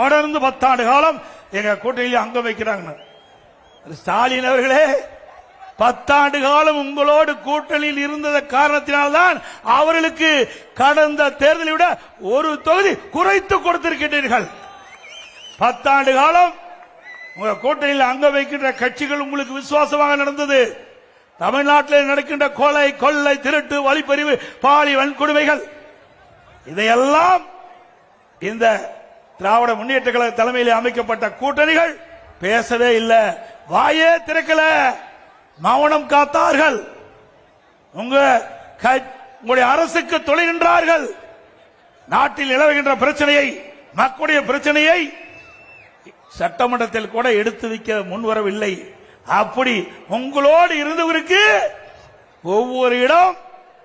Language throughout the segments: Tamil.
தொடர்ந்து 10 ஆண்டு காலம் எங்க கூட்டணியில் அங்கம் வைக்கிறாங்க. ஸ்டாலின் அவர்களே, 10 ஆண்டு காலம் உங்களோடு கூட்டணியில் இருந்த காரணத்தினால்தான் அவர்களுக்கு கடந்த தேர்தலை விட ஒரு தொகுதி குறைத்து கொடுத்திருக்கின்றீர்கள். 10 ஆண்டு காலம் உங்க கூட்டணியில் அங்க வைக்கின்ற கட்சிகள் உங்களுக்கு விசுவாசமாக நடந்தது. தமிழ்நாட்டில் நடக்கின்ற கொலை, கொள்ளை, திருட்டு, வழிப்பறிவு, பாலி வன்கொடுமைகள் இதையெல்லாம் இந்த திராவிட முன்னேற்ற கழக தலைமையில் அமைக்கப்பட்ட கூட்டணிகள் பேசவே இல்லை, வாயே திறக்கல, மௌனம் காத்தார்கள். உங்களுடைய அரசுக்கு தொலைகின்றார்கள். நாட்டில் நிலவுகின்ற பிரச்சனையை, மக்களுடைய பிரச்சனையை சட்டமன்றத்தில் கூட எடுத்து வைக்க முன்வரவில்லை. அப்படி உங்களோடு இருந்தவருக்கு ஒவ்வொரு இடம்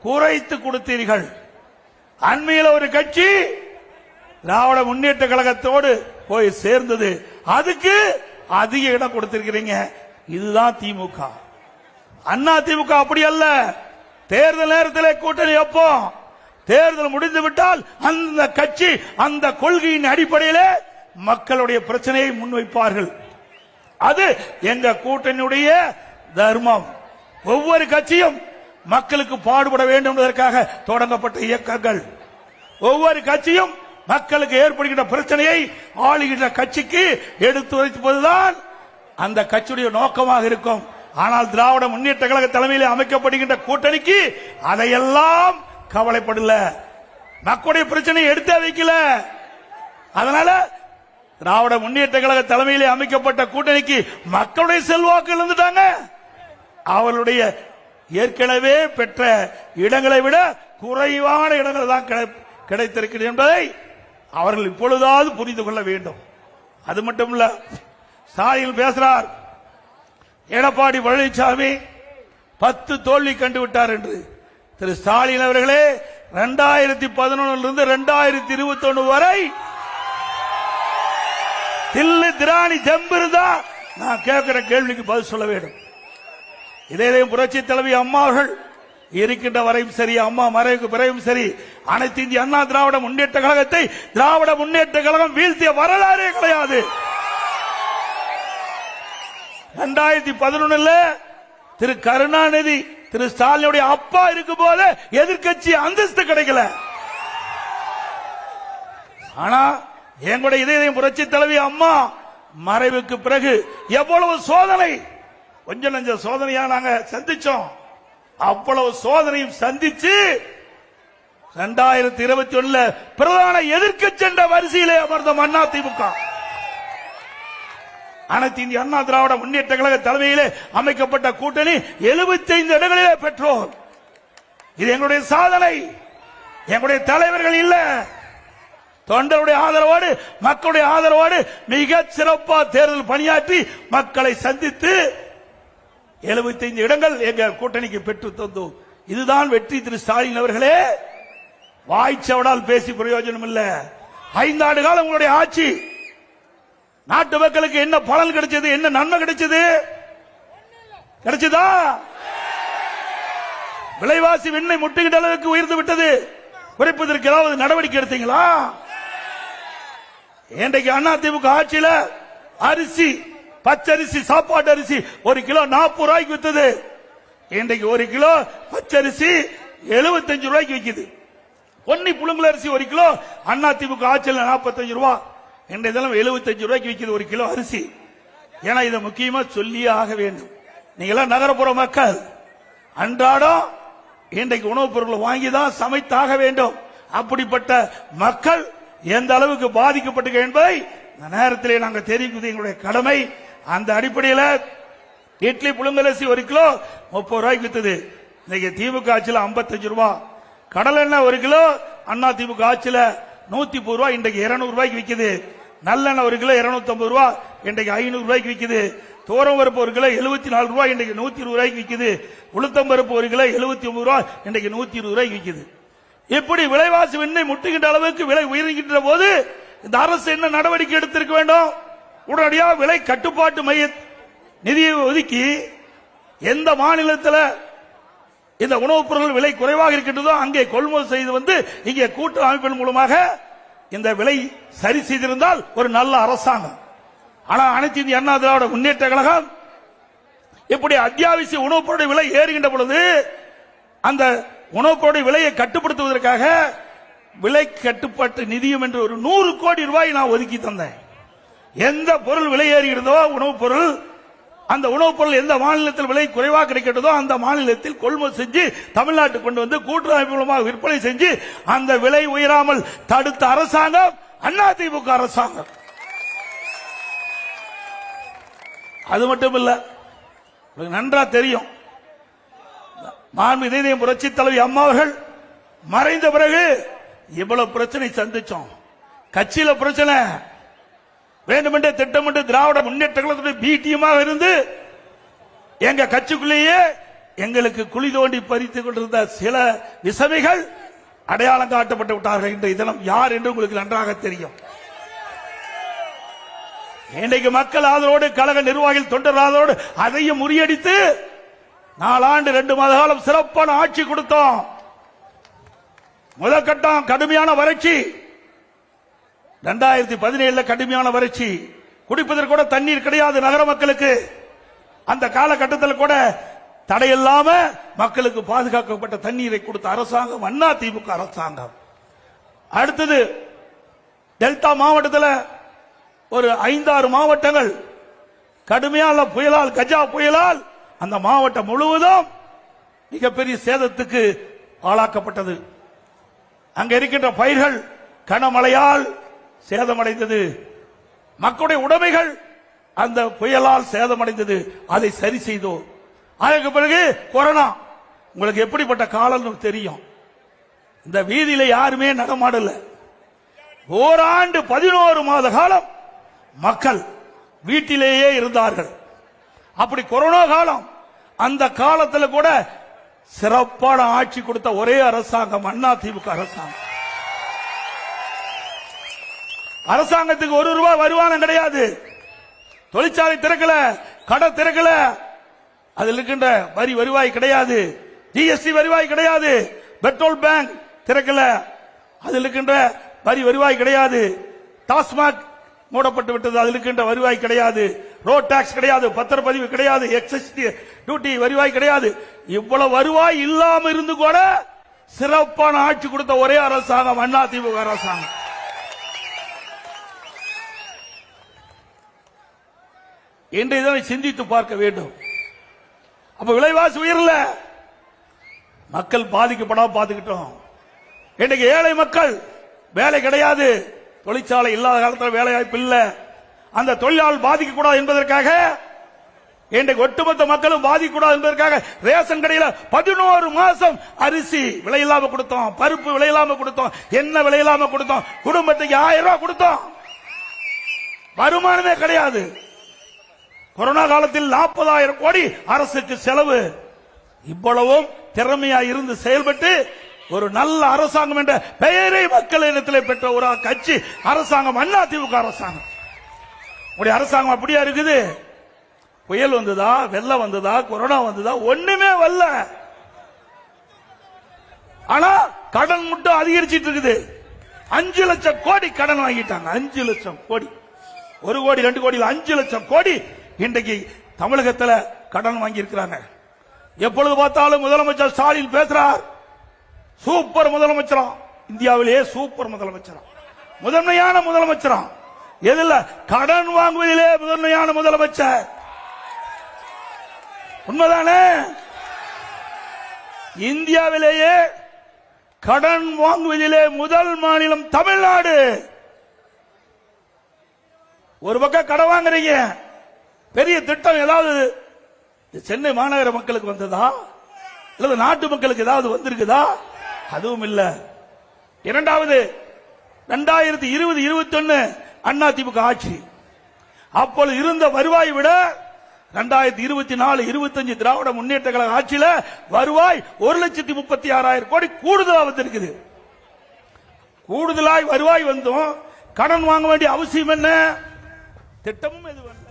குறைத்து கொடுத்தீர்கள். அண்மையில் ஒரு கட்சி திராவிட முன்னேற்ற கழகத்தோடு போய் சேர்ந்தது, அதுக்கு அதிக இடம் கொடுத்திருக்கிறீங்க. இதுதான் திமுக. அண்ணா திமுக அப்படி அல்ல. தேர்தல் நேரத்தில் கூட்டணி வைப்போம், தேர்தல் முடிந்து விட்டால் அந்த கட்சி அந்த கொள்கையின் அடிப்படையில் மக்களுடைய பிரச்சனையை முன்வைப்பார்கள். அது எங்க கூட்டணியுடைய தர்மம். ஒவ்வொரு கட்சியும் மக்களுக்கு பாடுபட வேண்டும் என்பதற்காக தொடங்கப்பட்ட இயக்கங்கள். ஒவ்வொரு கட்சியும் மக்களுக்கு ஏற்படுகின்ற பிரச்சனையை ஆளுகின்ற கட்சிக்கு எடுத்து வைப்பதுதான் அந்த கட்சியுடைய நோக்கமாக இருக்கும். ஆனால் திராவிட முன்னேற்ற கழக தலைமையில் அமைக்கப்படுகின்ற கூட்டணிக்கு அதையெல்லாம் கவலைப்படல, மக்களுடைய பிரச்சனையை எடுத்து வைக்கல. அதனால திராவிட முன்னேற்ற கழக தலைமையிலே அமைக்கப்பட்ட கூட்டணிக்கு மக்களுடைய செல்வாக்கு இழந்துட்டாங்க. அவர்களுடைய ஏற்கனவே பெற்ற இடங்களை விட குறைவான இடங்கள் தான் கிடைத்திருக்கிறது என்பதை அவர்கள் இப்பொழுதாவது புரிந்து கொள்ள வேண்டும். அது மட்டுமல்ல, ஸ்டாலின் பேசுறார், எடப்பாடி பழனிசாமி 10 தோல்வி கண்டுவிட்டார் என்று. திரு ஸ்டாலின் அவர்களே, 2011 2021 வரை தில்லு திராணி ஜம்பிருந்தா நான் கேட்கிற கேள்விக்கு பதில் சொல்ல வேண்டும். இதே புரட்சி தலைவி அம்மா அவர்கள் இருக்கின்ற வரையும் சரி, அம்மா மறைவுக்கு பிறகும் சரி, அனைத்து இந்திய அண்ணா திராவிட முன்னேற்ற கழகத்தை திராவிட முன்னேற்ற கழகம் வீழ்த்திய வரலாறே கிடையாது. 2011 திரு கருணாநிதி திரு ஸ்டாலினுடைய அப்பா இருக்கும் போது எதிர்கட்சி அந்தஸ்து கிடைக்கல. ஆனா எங்களுடைய இதயம் புரட்சி தலைவி அம்மா மறைவுக்கு பிறகு எவ்வளவு சோதனை, கொஞ்சம் நஞ்ச சோதனையா நாங்க சந்திச்சோம். அவ்வளவு சோதனையும் சந்திச்சு 2021 பிரதான எதிர்க்கட்சி என்ற வரிசையிலே அமர்ந்த அண்ணா திமுக, அனைத்து இந்திய அண்ணா திராவிட முன்னேற்ற கழக தலைமையிலே அமைக்கப்பட்ட கூட்டணி 75 இடங்களிலே பெற்றோம். இது எங்களுடைய சாதனை. எங்களுடைய தலைவர்கள் இல்ல, தொண்டருடைய ஆதரவோடு, மக்களுடைய ஆதரவோடு மிக சிறப்பாக தேர்தல் பணியாற்றி மக்களை சந்தித்து 75 இடங்கள் எங்கள் கூட்டணிக்கு பெற்று தந்தோம். இதுதான் வெற்றி. திரு ஸ்டாலின் அவர்களே, வாய்ச்சவடால் பேசி பிரயோஜனம் இல்ல. 5 ஆண்டு காலம் உங்களுடைய ஆட்சி, நாட்டு மக்களுக்கு என்ன பலன் கிடைச்சது, என்ன நன்மை கிடைச்சது? கிடைச்சதா? விலைவாசி விண்ணை முட்டுகின்ற அளவுக்கு உயர்ந்து விட்டது. குறைப்பதற்கு ஏதாவது நடவடிக்கை எடுத்தீங்களா? இன்றைக்கு அண்ணா திமுக ஆட்சியில் அரிசி, பச்சரிசி, சாப்பாட்டு அரிசி 1 கிலோ 40 ரூபாய்க்கு வித்தது. இன்றைக்கு 1 கிலோ பச்சரிசி 75 ரூபாய்க்கு விற்குது. பொன்னி புழுங்கல் அரிசி 1 கிலோ அண்ணா திமுக ஆட்சியில் 45 ரூபாய், இன்றைய தினம் 75 ரூபாய்க்கு விற்குது 1 கிலோ அரிசி. ஏன்னா இதை முக்கியமா சொல்லியே ஆக வேண்டும். நீங்களாம் நகரப்புற மக்கள் அன்றாடம் இன்றைக்கு உணவுப் பொருட்களை வாங்கிதான் சமைத்தாக வேண்டும். அப்படிப்பட்ட மக்கள் எந்த அளவுக்கு பாதிக்கப்பட்டு என்பதை இந்த நேரத்திலே நாங்கள் தெரிவிப்பது எங்களுடைய கடமை. அந்த அடிப்படையில் இட்லி புழுங்கலரிசி 1 கிலோ 30 ரூபாய்க்கு வித்தது. இன்னைக்கு திமுக ஆட்சியில் 55 ரூபாய். கடல் எண்ணெய் 1 கிலோ அண்ணா திமுக ஆட்சியில் 130 ரூபாய், இன்றைக்கு 200 ரூபாய்க்கு விற்குது. நல்லெண்ணெய் 1 கிலோ 250 ரூபாய், இன்றைக்கு 500 ரூபாய்க்கு விற்குது. தோரம் பருப்பு 1 கிலோ 74 ரூபாய், இன்றைக்கு 120 ரூபாய்க்கு விற்குது. உளுத்தம் பருப்பு 1 கிலோ 79 ரூபாய், இன்றைக்கு 120 ரூபாய்க்கு விற்குது. இப்படி விலைவாசி விண்ணை முட்டுகின்ற அளவுக்கு விலை உயர்கின்ற போது இந்த அரசு என்ன நடவடிக்கை எடுத்திருக்க வேண்டும்? உடனடியாக விலை கட்டுப்பாட்டு மைய நிதியை ஒதுக்கி எந்த மாநிலத்தில் இந்த உணவுப் பொருட்கள் விலை குறைவாக இருக்கின்றதோ அங்கே கொள்முதல் செய்து வந்து இங்கே கூட்டு அமைப்பின் மூலமாக இந்த விலை சரி செய்திருந்தால் ஒரு நல்ல அரசாங்கம். ஆனா அனைத்து இந்திய அண்ணா திராவிட முன்னேற்ற கழகம் இப்படி அத்தியாவசிய உணவுப் பொருள் விலை ஏறுகின்ற பொழுது அந்த உணவுப் பொருள் விலையை கட்டுப்படுத்துவதற்காக விலை கட்டுப்பாட்டு நிதியம் என்று ஒரு 100 கோடி ரூபாய் நான் ஒதுக்கி தந்தேன். எந்த பொருள் விலை ஏறுகிறதோ உணவுப் பொருள், அந்த உணவுப் பொருள் எந்த மாநிலத்தில் விலை குறைவாக கிடைக்கிறதோ அந்த மாநிலத்தில் கொள்முதல் செஞ்சு தமிழ்நாட்டுக்கு கொண்டு வந்து கூட்டுறவு மூலமாக விற்பனை செஞ்சு அந்த விலை உயராமல் தடுத்த அரசாங்கம் அதிமுக அரசாங்கம். அது மட்டும் இல்ல, நன்றா தெரியும், மாண்பு இதயம் புரட்சி தலைவி அம்மா அவர்கள் மறைந்த பிறகு இவ்வளவு பிரச்சனை சந்திச்சோம். கட்சியில பிரச்சனை வேண்டுமென்றே திட்டமிட்டு திராவிட முன்னேற்ற கழகத்துடைய பி டீமாக இருந்து எங்க கட்சிக்குள்ளேயே எங்களுக்கு குழி தோண்டி பறித்துக் கொண்டிருந்த சில விசமிகள் அடையாளம் காட்டப்பட்டு விட்டார்கள். இன்றைய தினம் யார் என்று உங்களுக்கு நன்றாக தெரியும். இன்றைக்கு மக்கள் ஆதரவோடு, கழக நிர்வாகிகள் தொண்டர் ஆதரவோடு அதையும் முறியடித்து 4 ஆண்டு 2 மாத காலம் சிறப்பான ஆட்சி கொடுத்தோம். முதல் கட்டம் கடுமையான வறட்சி, 2017 கடுமையான வறட்சி, குடிப்பதற்கு கூட தண்ணீர் கிடையாது நகர மக்களுக்கு. அந்த காலகட்டத்தில் கூட தடையில்லாம மக்களுக்கு பாதுகாக்கப்பட்ட தண்ணீரை கொடுத்த அரசாங்கம் அதிமுக அரசாங்கம். அடுத்தது டெல்டா மாவட்டத்தில் ஒரு 5-6 மாவட்டங்கள் கடுமையான புயலால், கஜா புயலால் அந்த மாவட்டம் முழுவதும் மிகப்பெரிய சேதத்துக்கு ஆளாக்கப்பட்டது. அங்க இருக்கின்ற பயிர்கள் கனமழையால் சேதமடைந்தது, மக்களுடைய உடைமைகள் அந்த புயலால் சேதமடைந்தது. அதை சரி செய்தோம். அதற்கு பிறகு கொரோனா, உங்களுக்கு எப்படிப்பட்ட காலம் தெரியும். இந்த வீதியில யாருமே நடமாடல. ஓராண்டு 11 மாத காலம் மக்கள் வீட்டிலேயே இருந்தார்கள். அப்படி கொரோனா காலம், அந்த காலத்தில் கூட சிறப்பான ஆட்சி கொடுத்த ஒரே அரசாங்கம் அதிமுக அரசாங்கம். அரசாங்கத்துக்கு 1 ரூபாய் வருமானம் கிடையாது. தொழிற்சாலை திறக்கல, கடை திறக்கல, அதில் இருக்கின்ற வரி வருவாய் கிடையாது, ஜிஎஸ்டி வருவாய் கிடையாது, பெட்ரோல் பேங்க் திறக்கல, அதில் இருக்கின்ற வரி வருவாய் கிடையாது, டாஸ்மாக் மூடப்பட்டு விட்டது, அதில் இருக்கின்ற வருவாய் கிடையாது, ரோட் டாக்ஸ் கிடையாது, பத்திரப்பதிவு கிடையாது, எக்ஸைஸ் டியூட்டி வருவாய் கிடையாது. இவ்வளவு வருவாய் இல்லாம இருந்து கூட சிறப்பான ஆட்சி கொடுத்த ஒரே அரசாங்கம் அதிமுக அரசாங்கம். இன்றைய இதனை சிந்தித்து பார்க்க வேண்டும். அப்ப விலைவாசி உயரல, மக்கள் பாதிக்கப்படாம பார்த்துக்கிட்டோம். இன்றைக்கு ஏழை மக்கள், வேலை கிடையாது, தொழிற்சாலை இல்லாத காலத்தில் வேலை வாய்ப்பு இல்ல, அந்த தொழிலாளர் பாதிக்க கூடாது என்பதற்காக, இன்றைக்கு ஒட்டுமொத்த மக்களும் பாதிக்கக்கூடாது என்பதற்காக ரேஷன் கடையில் 11 மாசம் அரிசி விலையில்லாம கொடுத்தோம், பருப்பு விலையில்லாம கொடுத்தோம், என்ன விலையில்லாம கொடுத்தோம், குடும்பத்துக்கு 1000 ரூபாய் கொடுத்தோம். வருமானமே கிடையாது. கொரோனா காலத்தில் 40,000 கோடி அரசுக்கு செலவு. இவ்வளவும் திறமையா இருந்து செயல்பட்டு ஒரு நல்ல அரசாங்கம் என்ற பெயரை மக்களிடத்தில் பெற்ற ஒரு கட்சி அரசாங்கம் அதிமுக அரசாங்கம். உடைய அரசாங்கம் அப்படியா இருக்குது. புயல் வந்ததா, வெள்ளம் வந்ததா, கொரோனா வந்ததா, ஒண்ணுமே வரல. ஆனா கடன் மட்டும் அதிகரிச்சிட்டு இருக்குது. 5 லட்சம் கோடி கடன் வாங்கிட்டாங்க. 5 லட்சம் கோடி, 1 கோடி 2 கோடி 5 லட்சம் கோடி இன்றைக்கு தமிழகத்தில் கடன் வாங்கி இருக்கிறாங்க. எப்பொழுது பார்த்தாலும் முதலமைச்சர் ஸ்டாலின் பேசுறார், சூப்பர் முதலமைச்சரா, இந்தியாவிலேயே சூப்பர் முதலமைச்சரா, முதன்மையான முதலமைச்சரா. எதில்? கடன் வாங்குவதிலே முதன்மையான முதலமைச்சர். உண்மைதானே? இந்தியாவிலேயே கடன் வாங்குவதிலே முதல் மாநிலம் தமிழ்நாடு. ஒரு பக்கம் கடன் வாங்குறீங்க, பெரிய திட்டம் ஏதாவது சென்னை மாநகர மக்களுக்கு வந்ததா, அல்லது நாட்டு மக்களுக்கு ஏதாவது வந்திருக்குதா? அதுவும் இல்ல. இரண்டாவது, 2020-21 அதிமுக ஆட்சி, அப்பொழுது இருந்த வருவாய் விட 2024-25 திராவிட முன்னேற்ற கழக ஆட்சியில வருவாய் 1,36,000 கோடி கூடுதலா வந்திருக்குது. கூடுதலாய் வருவாய் வந்தும் கடன் வாங்க வேண்டிய அவசியம் என்ன? திட்டமும் எது